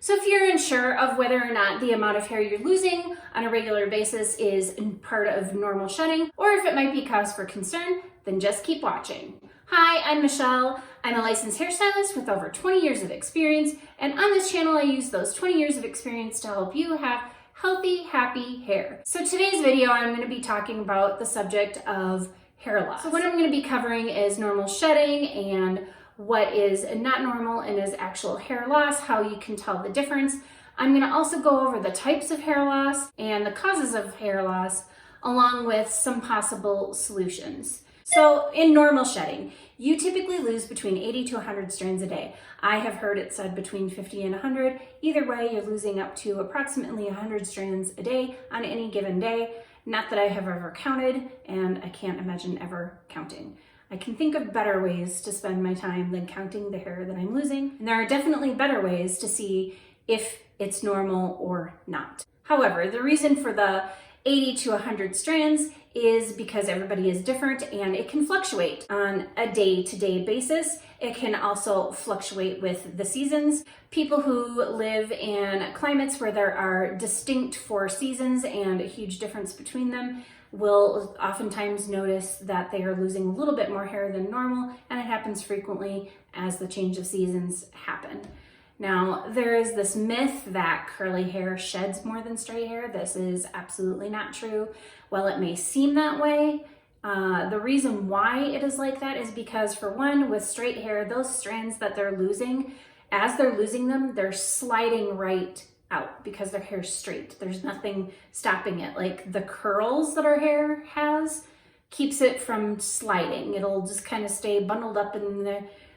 So if you're unsure of whether or not the amount of hair you're losing on a regular basis is part of normal shedding, or if it might be cause for concern, then just keep watching. Hi, I'm Michelle. I'm a licensed hairstylist with over 20 years of experience, and on this channel I use those 20 years of experience to help you have healthy, happy hair. So today's video I'm going to be talking about the subject of hair loss. So what I'm going to be covering is normal shedding and what is not normal and is actual hair loss, how you can tell the difference. I'm going to also go over the types of hair loss and the causes of hair loss, along with some possible solutions. So in normal shedding, you typically lose between 80 to 100 strands a day. I have heard it said between 50 and 100. Either way, you're losing up to approximately 100 strands a day on any given day. Not that I have ever counted, and I can't imagine ever counting. I can think of better ways to spend my time than counting the hair that I'm losing. And there are definitely better ways to see if it's normal or not. However, the reason for the 80 to 100 strands is because everybody is different and it can fluctuate on a day-to-day basis. It can also fluctuate with the seasons. People who live in climates where there are distinct 4 seasons and a huge difference between them will oftentimes notice that they are losing a little bit more hair than normal, and it happens frequently as the change of seasons happen. Now, there is this myth that curly hair sheds more than straight hair. This is absolutely not true. While it may seem that way, the reason why it is like that is because, for one, with straight hair, those strands that they're losing, as they're losing them, they're sliding right out because their hair's straight. There's nothing stopping it. Like the curls that our hair has keeps it from sliding. It'll just kind of stay bundled up in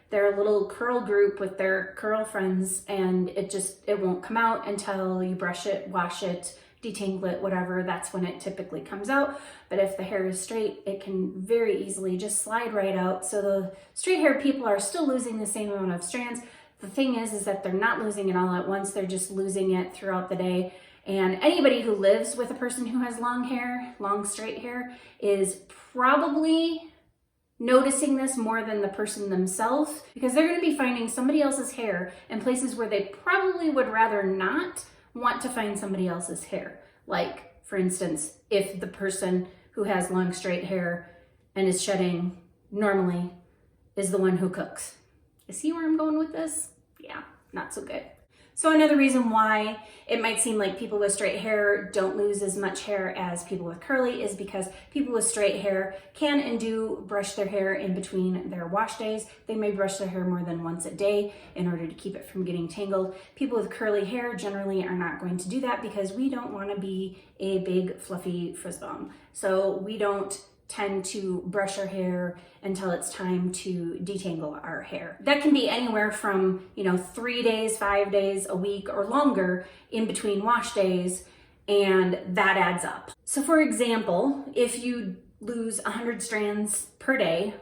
their little curl group with their curl friends, and it won't come out until you brush it, wash it, detangle it, whatever. That's when it typically comes out. But if the hair is straight, it can very easily just slide right out. So the straight hair people are still losing the same amount of strands. The thing is that they're not losing it all at once. They're just losing it throughout the day. And anybody who lives with a person who has long hair, long straight hair, is probably noticing this more than the person themselves, because they're going to be finding somebody else's hair in places where they probably would rather not want to find somebody else's hair. Like, for instance, if the person who has long straight hair and is shedding normally is the one who cooks. You see where I'm going with this? Yeah, not so good. So another reason why it might seem like people with straight hair don't lose as much hair as people with curly is because people with straight hair can and do brush their hair in between their wash days. They may brush their hair more than once a day in order to keep it from getting tangled. People with curly hair generally are not going to do that because we don't want to be a big fluffy frizz bomb. So we don't tend to brush our hair until it's time to detangle our hair. That can be anywhere from, 3 days, 5 days, a week, or longer in between wash days, and that adds up. So for example, if you lose 100 strands per day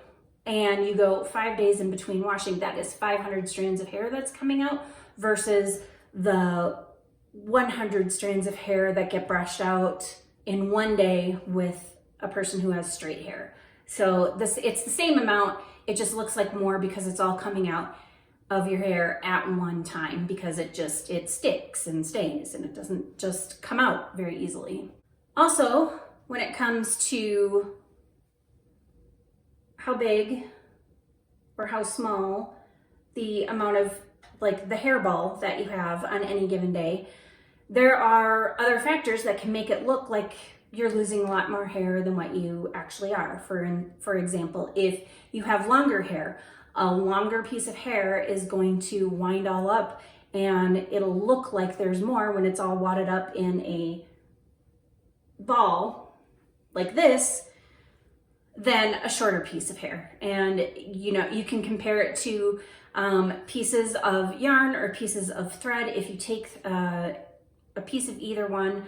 and you go 5 days in between washing, that is 500 strands of hair that's coming out versus the 100 strands of hair that get brushed out in one day with a person who has straight hair. So it's the same amount, it just looks like more because it's all coming out of your hair at one time, because it sticks and stays and it doesn't just come out very easily. Also, when it comes to how big or how small the amount of the hairball that you have on any given day, there are other factors that can make it look like you're losing a lot more hair than what you actually are. For example, if you have longer hair, a longer piece of hair is going to wind all up and it'll look like there's more when it's all wadded up in a ball like this than a shorter piece of hair. And you can compare it to pieces of yarn or pieces of thread. If you take a piece of either one,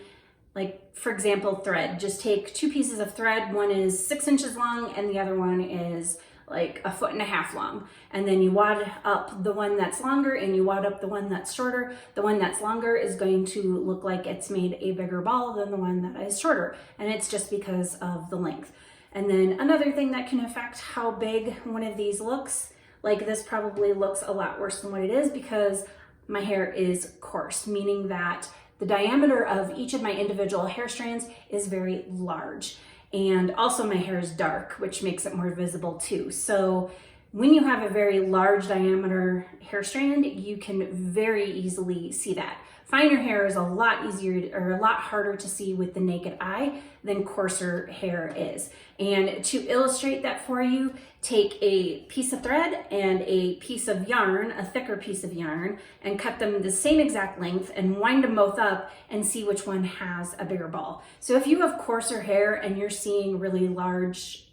like for example, thread, just take 2 pieces of thread. One is 6 inches long and the other one is like 1.5 feet long. And then you wad up the one that's longer and you wad up the one that's shorter. The one that's longer is going to look like it's made a bigger ball than the one that is shorter. And it's just because of the length. And then another thing that can affect how big one of these looks, like this probably looks a lot worse than what it is because my hair is coarse, meaning that the diameter of each of my individual hair strands is very large. And also my hair is dark, which makes it more visible too. So when you have a very large diameter hair strand, you can very easily see that. Finer hair is a lot easier or a lot harder to see with the naked eye than coarser hair is. And to illustrate that for you, take a piece of thread and a piece of yarn, a thicker piece of yarn, and cut them the same exact length and wind them both up and see which one has a bigger ball. So if you have coarser hair and you're seeing really large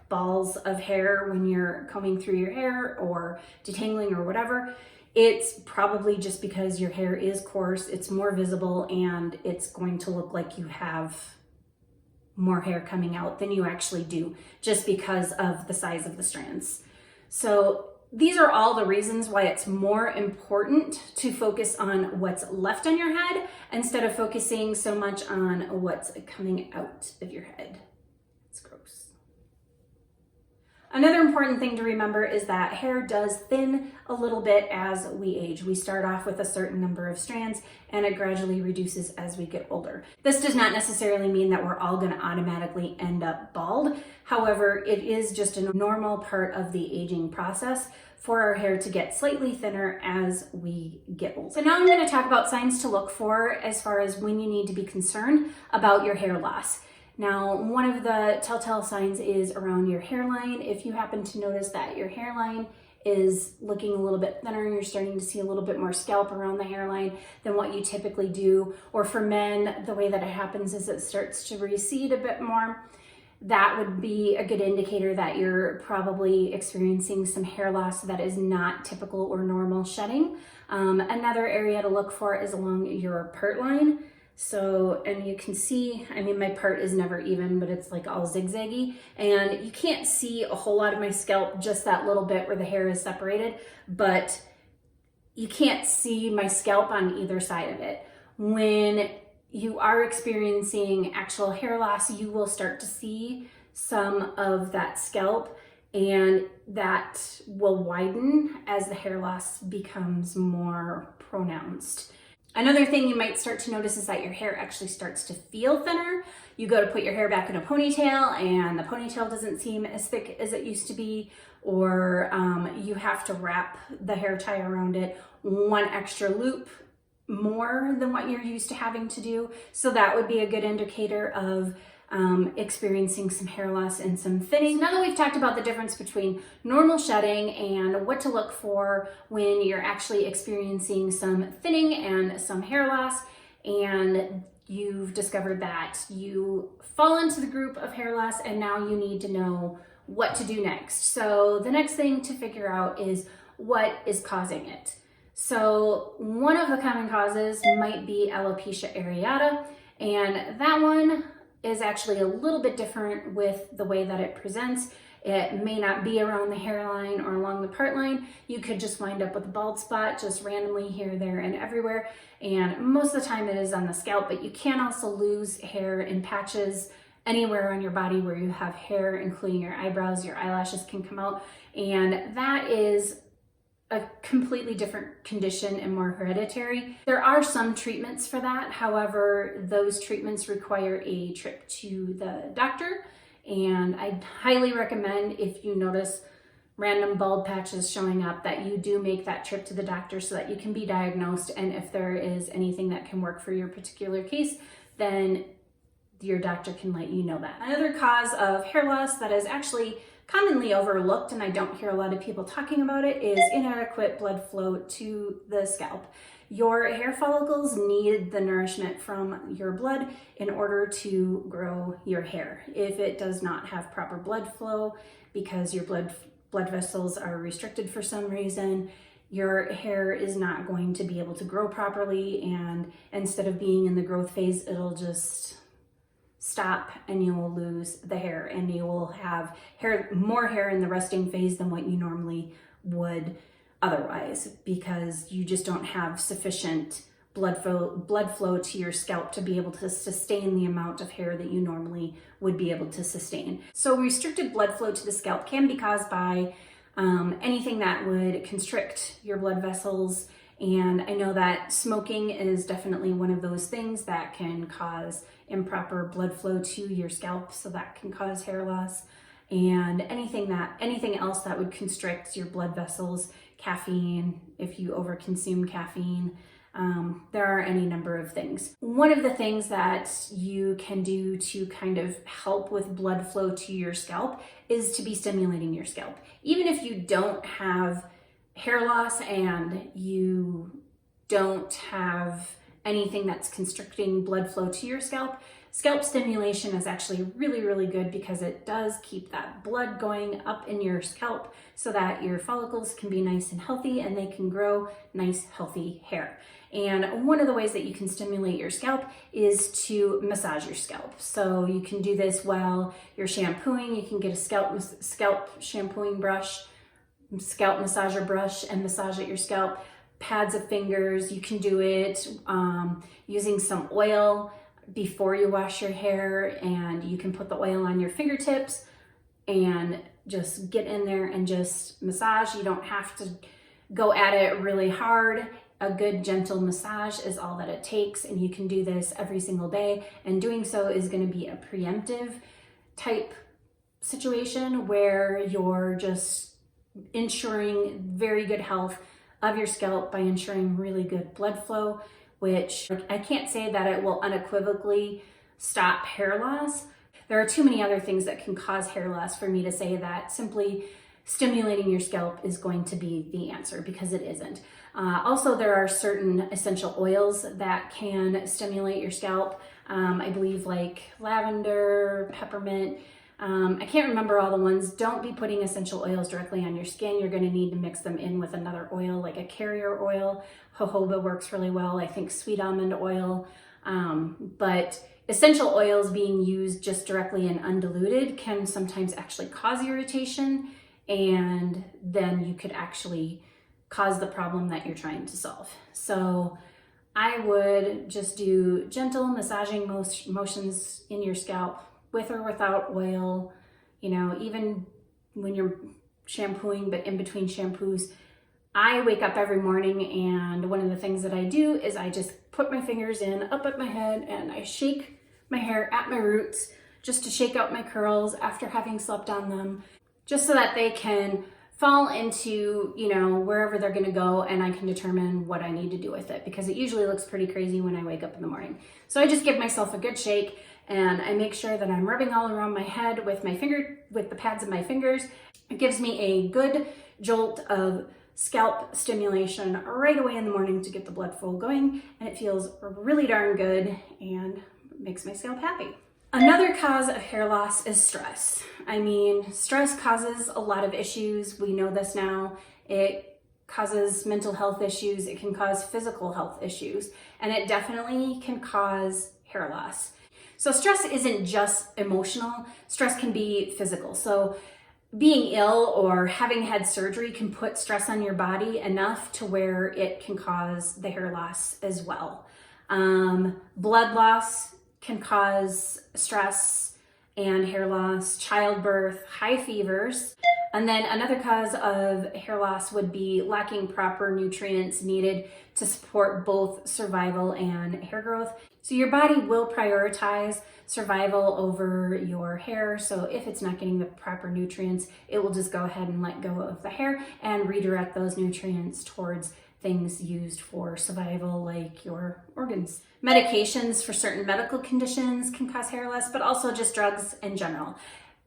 balls of hair when you're combing through your hair or detangling or whatever, it's probably just because your hair is coarse, it's more visible, and it's going to look like you have more hair coming out than you actually do just because of the size of the strands. So these are all the reasons why it's more important to focus on what's left on your head instead of focusing so much on what's coming out of your head. It's gross. Another important thing to remember is that hair does thin a little bit as we age. We start off with a certain number of strands and it gradually reduces as we get older. This does not necessarily mean that we're all going to automatically end up bald. However, it is just a normal part of the aging process for our hair to get slightly thinner as we get older. So now I'm going to talk about signs to look for as far as when you need to be concerned about your hair loss. Now, one of the telltale signs is around your hairline. If you happen to notice that your hairline is looking a little bit thinner and you're starting to see a little bit more scalp around the hairline than what you typically do, or for men, the way that it happens is it starts to recede a bit more, that would be a good indicator that you're probably experiencing some hair loss that is not typical or normal shedding. Another area to look for is along your part line. So, and you can see, I mean, my part is never even, but it's like all zigzaggy, and you can't see a whole lot of my scalp, just that little bit where the hair is separated, but you can't see my scalp on either side of it. When you are experiencing actual hair loss, you will start to see some of that scalp, and that will widen as the hair loss becomes more pronounced. Another thing you might start to notice is that your hair actually starts to feel thinner. You go to put your hair back in a ponytail and the ponytail doesn't seem as thick as it used to be, or you have to wrap the hair tie around it one extra loop more than what you're used to having to do. So that would be a good indicator of experiencing some hair loss and some thinning. So now that we've talked about the difference between normal shedding and what to look for when you're actually experiencing some thinning and some hair loss, and you've discovered that you fall into the group of hair loss, and now you need to know what to do next. So the next thing to figure out is what is causing it. So one of the common causes might be alopecia areata, and that one is actually a little bit different with the way that it presents. It may not be around the hairline or along the part line. You could just wind up with a bald spot just randomly here, there, and everywhere. And most of the time it is on the scalp, but you can also lose hair in patches anywhere on your body where you have hair, including your eyebrows, your eyelashes can come out. And that is a completely different condition and more hereditary. There are some treatments for that. However, those treatments require a trip to the doctor. And I highly recommend, if you notice random bald patches showing up, that you do make that trip to the doctor so that you can be diagnosed. And if there is anything that can work for your particular case, then your doctor can let you know that. Another cause of hair loss that is actually commonly overlooked, and I don't hear a lot of people talking about it, is inadequate blood flow to the scalp. Your hair follicles need the nourishment from your blood in order to grow your hair. If it does not have proper blood flow because your blood vessels are restricted for some reason, your hair is not going to be able to grow properly, and instead of being in the growth phase, it'll just stop and you will lose the hair, and you will have more hair in the resting phase than what you normally would otherwise, because you just don't have sufficient blood flow to your scalp to be able to sustain the amount of hair that you normally would be able to sustain. So restricted blood flow to the scalp can be caused by anything that would constrict your blood vessels And I know that smoking is definitely one of those things that can cause improper blood flow to your scalp, so that can cause hair loss. And anything else that would constrict your blood vessels, caffeine, if you overconsume caffeine, there are any number of things. One of the things that you can do to kind of help with blood flow to your scalp is to be stimulating your scalp. Even if you don't have hair loss and you don't have anything that's constricting blood flow to your scalp, scalp stimulation is actually really, really good because it does keep that blood going up in your scalp so that your follicles can be nice and healthy and they can grow nice, healthy hair. And one of the ways that you can stimulate your scalp is to massage your scalp. So you can do this while you're shampooing. You can get a scalp shampooing brush, scalp massager brush, and massage at your scalp. Pads of fingers. You can do it using some oil before you wash your hair, and you can put the oil on your fingertips and just get in there and just massage. You don't have to go at it really hard. A good gentle massage is all that it takes, and you can do this every single day, and doing so is going to be a preemptive type situation where you're just ensuring very good health of your scalp by ensuring really good blood flow, which I can't say that it will unequivocally stop hair loss. There are too many other things that can cause hair loss for me to say that simply stimulating your scalp is going to be the answer, because it isn't. Also, there are certain essential oils that can stimulate your scalp. I believe like lavender, peppermint. I can't remember all the ones. Don't be putting essential oils directly on your skin. You're going to need to mix them in with another oil, like a carrier oil. Jojoba works really well. I think sweet almond oil. But essential oils being used just directly and undiluted can sometimes actually cause irritation, and then you could actually cause the problem that you're trying to solve. So I would just do gentle massaging motions in your scalp with or without oil, even when you're shampooing, but in between shampoos. I wake up every morning, and one of the things that I do is I just put my fingers in up at my head and I shake my hair at my roots just to shake out my curls after having slept on them, just so that they can fall into, wherever they're gonna go, and I can determine what I need to do with it, because it usually looks pretty crazy when I wake up in the morning. So I just give myself a good shake, and I make sure that I'm rubbing all around my head with the pads of my fingers. It gives me a good jolt of scalp stimulation right away in the morning to get the blood flow going, and it feels really darn good and makes my scalp happy. Another cause of hair loss is stress. Stress causes a lot of issues. We know this now. It causes mental health issues. It can cause physical health issues, and it definitely can cause hair loss. So stress isn't just emotional. Stress can be physical. So being ill or having had surgery can put stress on your body enough to where it can cause the hair loss as well. Blood loss can cause stress and hair loss, childbirth, high fevers. And then another cause of hair loss would be lacking proper nutrients needed to support both survival and hair growth. So your body will prioritize survival over your hair. So if it's not getting the proper nutrients, it will just go ahead and let go of the hair and redirect those nutrients towards things used for survival, like your organs. Medications for certain medical conditions can cause hair loss, but also just drugs in general.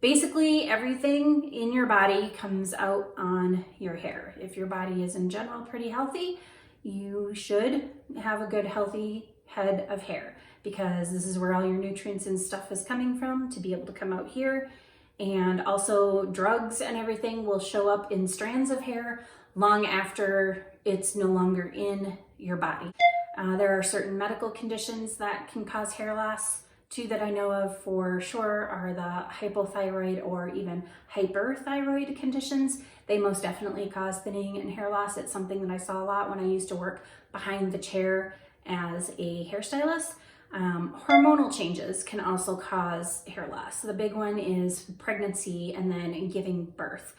Basically, everything in your body comes out on your hair. If your body is in general pretty healthy, you should have a good healthy head of hair, because this is where all your nutrients and stuff is coming from to be able to come out here. And also drugs and everything will show up in strands of hair long after it's no longer in your body. There are certain medical conditions that can cause hair loss. Two that I know of for sure are the hypothyroid or even hyperthyroid conditions. They most definitely cause thinning and hair loss. It's something that I saw a lot when I used to work behind the chair as a hairstylist. Hormonal changes can also cause hair loss. The big one is pregnancy and then giving birth.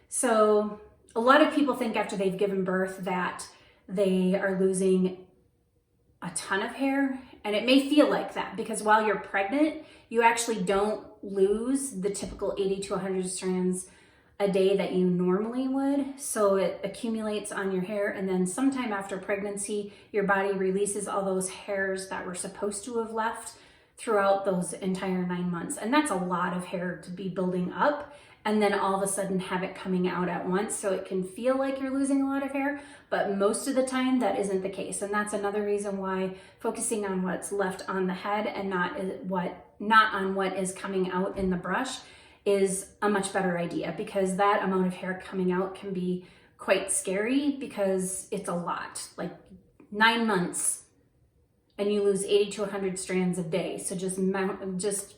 So a lot of people think after they've given birth that they are losing a ton of hair. And it may feel like that because while you're pregnant, you actually don't lose the typical 80 to 100 strands a day that you normally would. So it accumulates on your hair, and then sometime after pregnancy, your body releases all those hairs that were supposed to have left throughout those entire 9 months. And that's a lot of hair to be building up and then all of a sudden have it coming out at once. So it can feel like you're losing a lot of hair, but most of the time that isn't the case. And that's another reason why focusing on what's left on the head and not on what is coming out in the brush is a much better idea, because that amount of hair coming out can be quite scary because it's a lot, like 9 months and you lose 80 to 100 strands a day. So just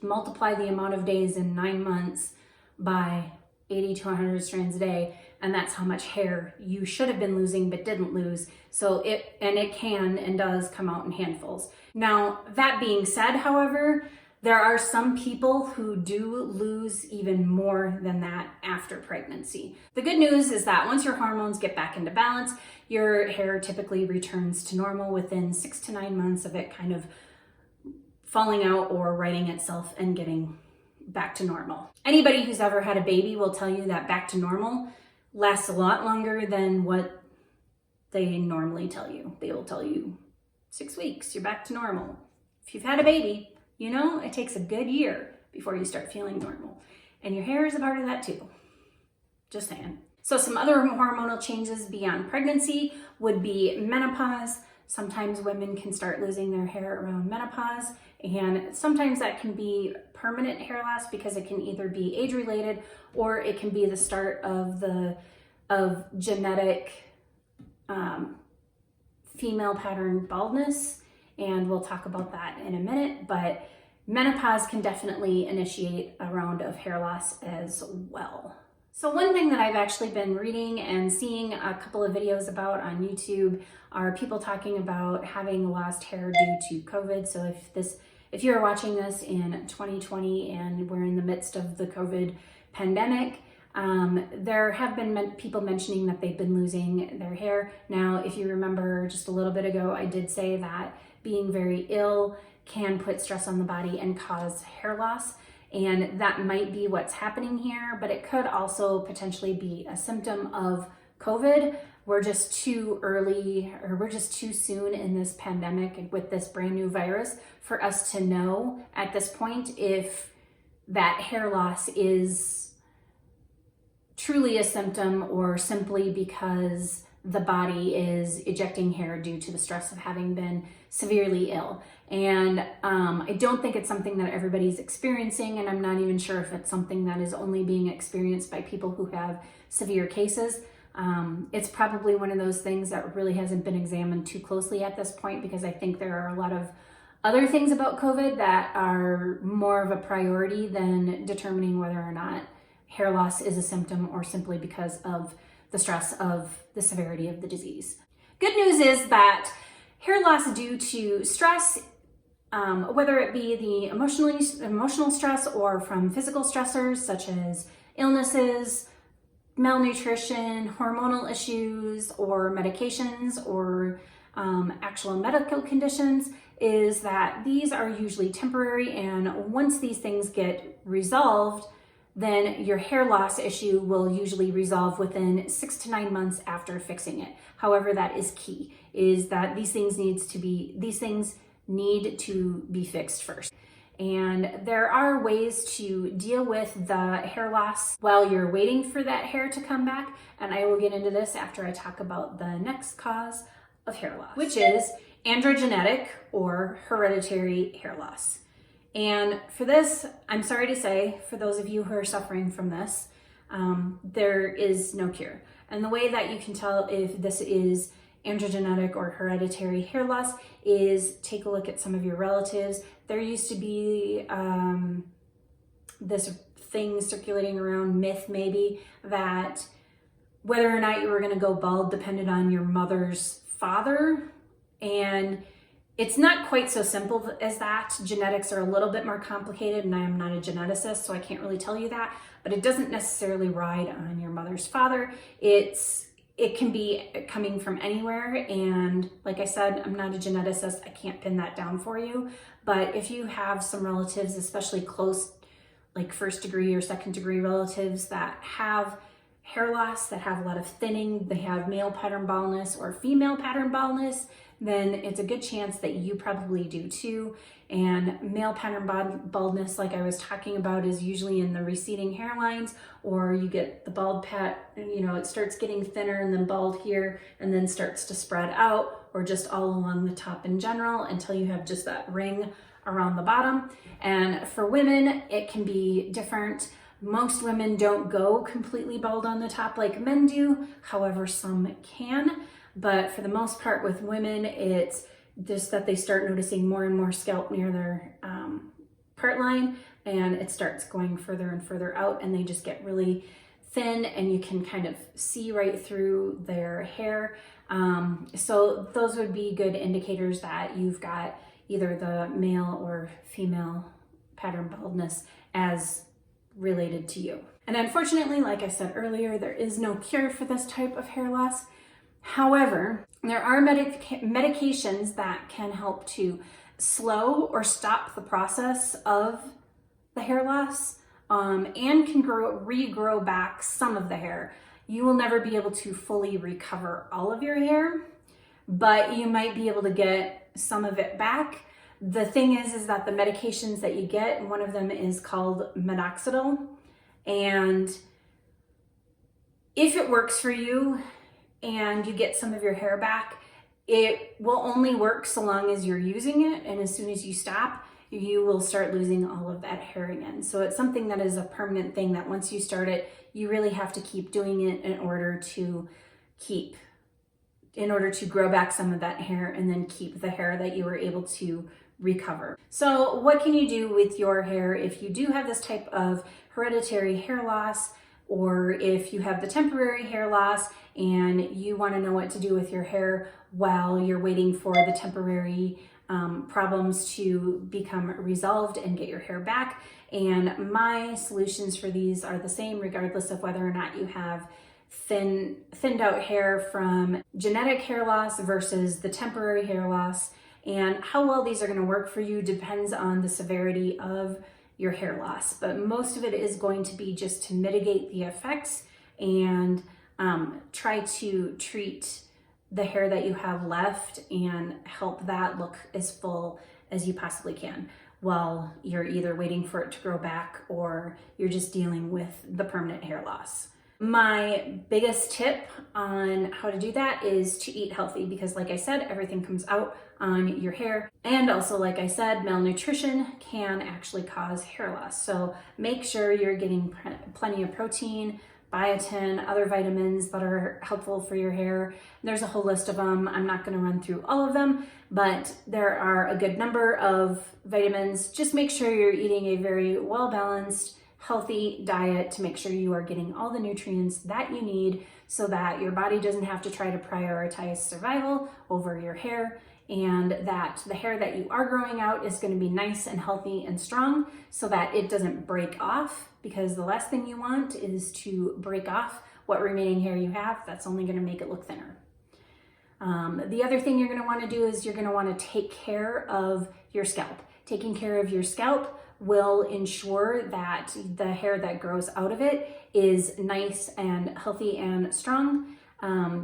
multiply the amount of days in 9 months by 80 to 100 strands a day, and that's how much hair you should have been losing but didn't lose. So it can and does come out in handfuls. Now, that being said, however, there are some people who do lose even more than that after pregnancy. The good news is that once your hormones get back into balance, your hair typically returns to normal within 6 to 9 months of it kind of falling out or righting itself and getting back to normal. Anybody who's ever had a baby will tell you that back to normal lasts a lot longer than what they normally tell you. They will tell you 6 weeks, you're back to normal. If you've had a baby, you know, it takes a good year before you start feeling normal. And your hair is a part of that too. Just saying. So some other hormonal changes beyond pregnancy would be menopause. Sometimes women can start losing their hair around menopause, and sometimes that can be permanent hair loss because it can either be age-related or it can be the start of genetic female pattern baldness. And we'll talk about that in a minute, but menopause can definitely initiate a round of hair loss as well. So one thing that I've actually been reading and seeing a couple of videos about on YouTube are people talking about having lost hair due to COVID. So if you're watching this in 2020 and we're in the midst of the COVID pandemic, there have been people mentioning that they've been losing their hair. Now, if you remember just a little bit ago, I did say that being very ill can put stress on the body and cause hair loss. And that might be what's happening here, but it could also potentially be a symptom of COVID. We're just too early, or we're just too soon in this pandemic with this brand new virus for us to know at this point if that hair loss is truly a symptom or simply because the body is ejecting hair due to the stress of having been severely ill. And I don't think it's something that everybody's experiencing, and I'm not even sure if it's something that is only being experienced by people who have severe cases. It's probably one of those things that really hasn't been examined too closely at this point, because I think there are a lot of other things about COVID that are more of a priority than determining whether or not hair loss is a symptom or simply because of the stress of the severity of the disease. Good news is that hair loss due to stress, whether it be the emotional stress or from physical stressors such as illnesses, malnutrition, hormonal issues, or medications, or actual medical conditions, is that these are usually temporary, and once these things get resolved, then your hair loss issue will usually resolve within 6 to 9 months after fixing it. However, that is key, is that these things need to be fixed first. And there are ways to deal with the hair loss while you're waiting for that hair to come back. And I will get into this after I talk about the next cause of hair loss, which is androgenetic or hereditary hair loss. And for this, I'm sorry to say, for those of you who are suffering from this, there is no cure. And the way that you can tell if this is androgenetic or hereditary hair loss is take a look at some of your relatives. There used to be this thing circulating around, myth maybe, that whether or not you were going to go bald depended on your mother's father. And it's not quite so simple as that. Genetics are a little bit more complicated, and I am not a geneticist, so I can't really tell you that, but it doesn't necessarily ride on your mother's father. It it can be coming from anywhere. And like I said, I'm not a geneticist. I can't pin that down for you. But if you have some relatives, especially close, like first degree or second degree relatives that have hair loss, that have a lot of thinning, they have male pattern baldness or female pattern baldness, then it's a good chance that you probably do too. And male pattern baldness, like I was talking about, is usually in the receding hairlines, or you get the bald pat, it starts getting thinner and then bald here and then starts to spread out, or just all along the top in general until you have just that ring around the bottom. And for women, it can be different. Most women don't go completely bald on the top like men do. However, some can. But for the most part with women, it's just that they start noticing more and more scalp near their part line, and it starts going further and further out, and they just get really thin, and you can kind of see right through their hair. So those would be good indicators that you've got either the male or female pattern baldness as related to you. And unfortunately, like I said earlier, there is no cure for this type of hair loss. However, there are medications that can help to slow or stop the process of the hair loss, and can regrow back some of the hair. You will never be able to fully recover all of your hair, but you might be able to get some of it back. The thing is that the medications that you get, one of them is called minoxidil, and if it works for you and you get some of your hair back, it will only work so long as you're using it, and as soon as you stop, you will start losing all of that hair again. So it's something that is a permanent thing that once you start it, you really have to keep doing it in order to grow back some of that hair and then keep the hair that you were able to recover. So what can you do with your hair if you do have this type of hereditary hair loss, or if you have the temporary hair loss and you want to know what to do with your hair while you're waiting for the temporary problems to become resolved and get your hair back? And my solutions for these are the same regardless of whether or not you have thinned out hair from genetic hair loss versus the temporary hair loss. And how well these are going to work for you depends on the severity of your hair loss. But most of it is going to be just to mitigate the effects and try to treat the hair that you have left and help that look as full as you possibly can while you're either waiting for it to grow back or you're just dealing with the permanent hair loss. My biggest tip on how to do that is to eat healthy, because like I said, everything comes out on your hair. And also, like I said, malnutrition can actually cause hair loss. So make sure you're getting plenty of protein, biotin, other vitamins that are helpful for your hair. There's a whole list of them. I'm not going to run through all of them, but there are a good number of vitamins. Just make sure you're eating a very well-balanced, healthy diet to make sure you are getting all the nutrients that you need so that your body doesn't have to try to prioritize survival over your hair, and that the hair that you are growing out is going to be nice and healthy and strong so that it doesn't break off, because the last thing you want is to break off what remaining hair you have. That's only going to make it look thinner. The other thing you're going to want to do is you're going to want to take care of your scalp. Taking care of your scalp will ensure that the hair that grows out of it is nice and healthy and strong,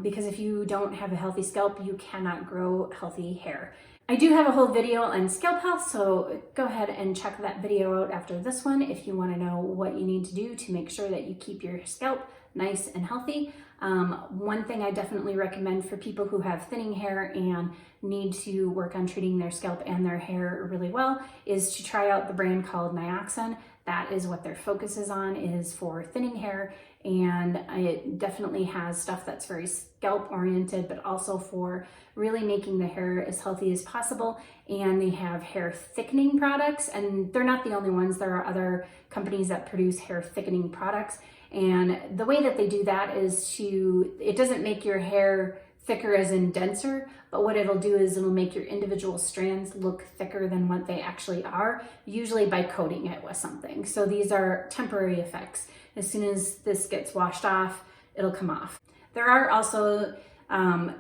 because if you don't have a healthy scalp, you cannot grow healthy hair. I do have a whole video on scalp health, so go ahead and check that video out after this one if you want to know what you need to do to make sure that you keep your scalp nice and healthy. One thing I definitely recommend for people who have thinning hair and need to work on treating their scalp and their hair really well is to try out the brand called Nioxin. That is what their focus is on, is for thinning hair, and it definitely has stuff that's very scalp oriented, but also for really making the hair as healthy as possible. And they have hair thickening products, and they're not the only ones. There are other companies that produce hair thickening products, and the way that they do that is it doesn't make your hair thicker as in denser, but what it'll do is it'll make your individual strands look thicker than what they actually are, usually by coating it with something. So these are temporary effects. As soon as this gets washed off, it'll come off. There are also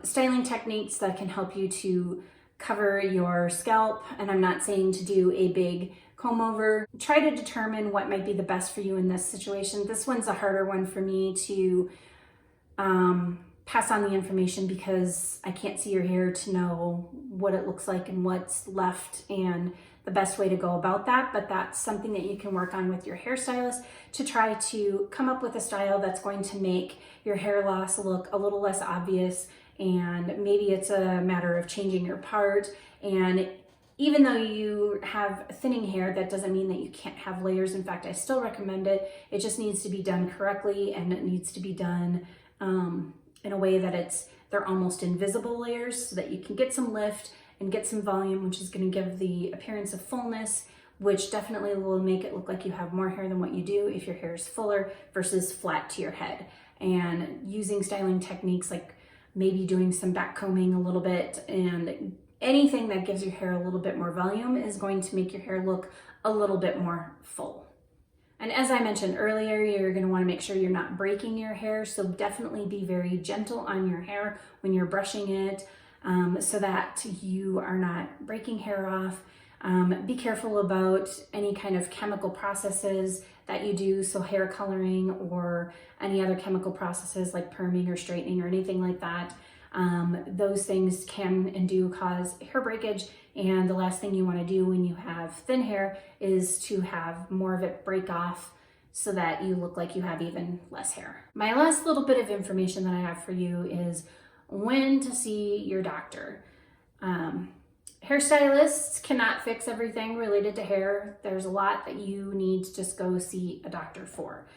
styling techniques that can help you to cover your scalp, and I'm not saying to do a big comb over. Try to determine what might be the best for you in this situation. This one's a harder one for me to pass on the information because I can't see your hair to know what it looks like and what's left and the best way to go about that, but that's something that you can work on with your hairstylist to try to come up with a style that's going to make your hair loss look a little less obvious. And maybe it's a matter of changing your part. And even though you have thinning hair, that doesn't mean that you can't have layers. In fact, I still recommend it. It just needs to be done correctly, and it needs to be done in a way that they're almost invisible layers so that you can get some lift and get some volume, which is going to give the appearance of fullness, which definitely will make it look like you have more hair than what you do if your hair is fuller versus flat to your head. And using styling techniques like maybe doing some back combing a little bit and anything that gives your hair a little bit more volume is going to make your hair look a little bit more full. And as I mentioned earlier, you're going to want to make sure you're not breaking your hair, so definitely be very gentle on your hair when you're brushing it, so that you are not breaking hair off. Be careful about any kind of chemical processes that you do, so hair coloring or any other chemical processes like perming or straightening or anything like that. Those things can and do cause hair breakage, and the last thing you want to do when you have thin hair is to have more of it break off so that you look like you have even less hair. My last little bit of information that I have for you is when to see your doctor. Hairstylists cannot fix everything related to hair. There's a lot that you need to just go see a doctor for.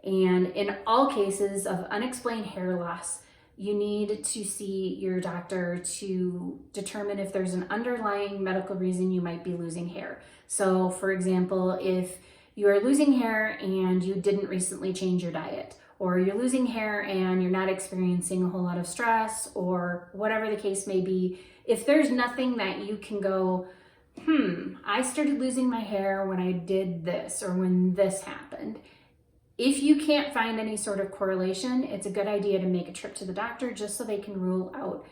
And in all cases of unexplained hair loss, you need to see your doctor to determine if there's an underlying medical reason you might be losing hair. So for example, if you are losing hair and you didn't recently change your diet, or you're losing hair and you're not experiencing a whole lot of stress, or whatever the case may be, if there's nothing that you can go, I started losing my hair when I did this or when this happened. If you can't find any sort of correlation, it's a good idea to make a trip to the doctor just so they can rule out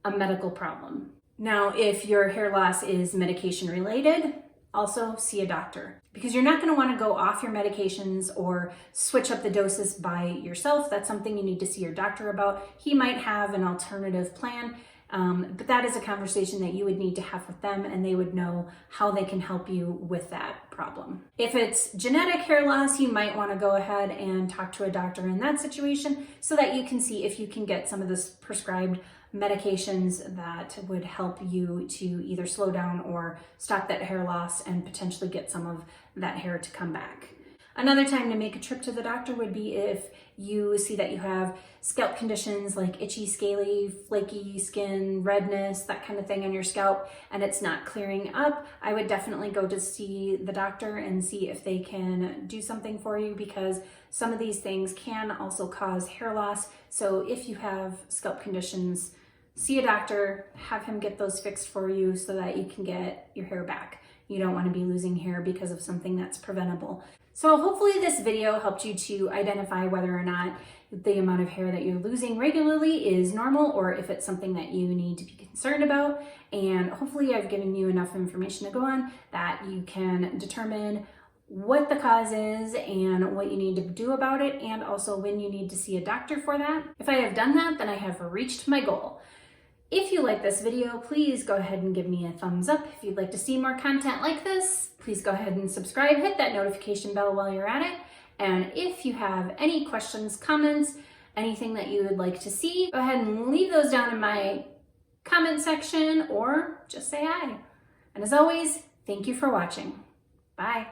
a medical problem. Now, if your hair loss is medication related, also see a doctor, because you're not going to want to go off your medications or switch up the doses by yourself. That's something you need to see your doctor about. He might have an alternative plan, but that is a conversation that you would need to have with them, and they would know how they can help you with that problem. If it's genetic hair loss, you might want to go ahead and talk to a doctor in that situation so that you can see if you can get some of this prescribed medications that would help you to either slow down or stop that hair loss and potentially get some of that hair to come back. Another time to make a trip to the doctor would be if you see that you have scalp conditions like itchy, scaly, flaky skin, redness, that kind of thing on your scalp, and it's not clearing up. I would definitely go to see the doctor and see if they can do something for you, because some of these things can also cause hair loss. So if you have scalp conditions, see a doctor, have him get those fixed for you so that you can get your hair back. You don't want to be losing hair because of something that's preventable. So hopefully this video helped you to identify whether or not the amount of hair that you're losing regularly is normal, or if it's something that you need to be concerned about. And hopefully I've given you enough information to go on that you can determine what the cause is and what you need to do about it, and also when you need to see a doctor for that. If I have done that, then I have reached my goal. If you like this video, please go ahead and give me a thumbs up. If you'd like to see more content like this, please go ahead and subscribe, hit that notification bell while you're at it. And if you have any questions, comments, anything that you would like to see, go ahead and leave those down in my comment section or just say hi. And as always, thank you for watching. Bye.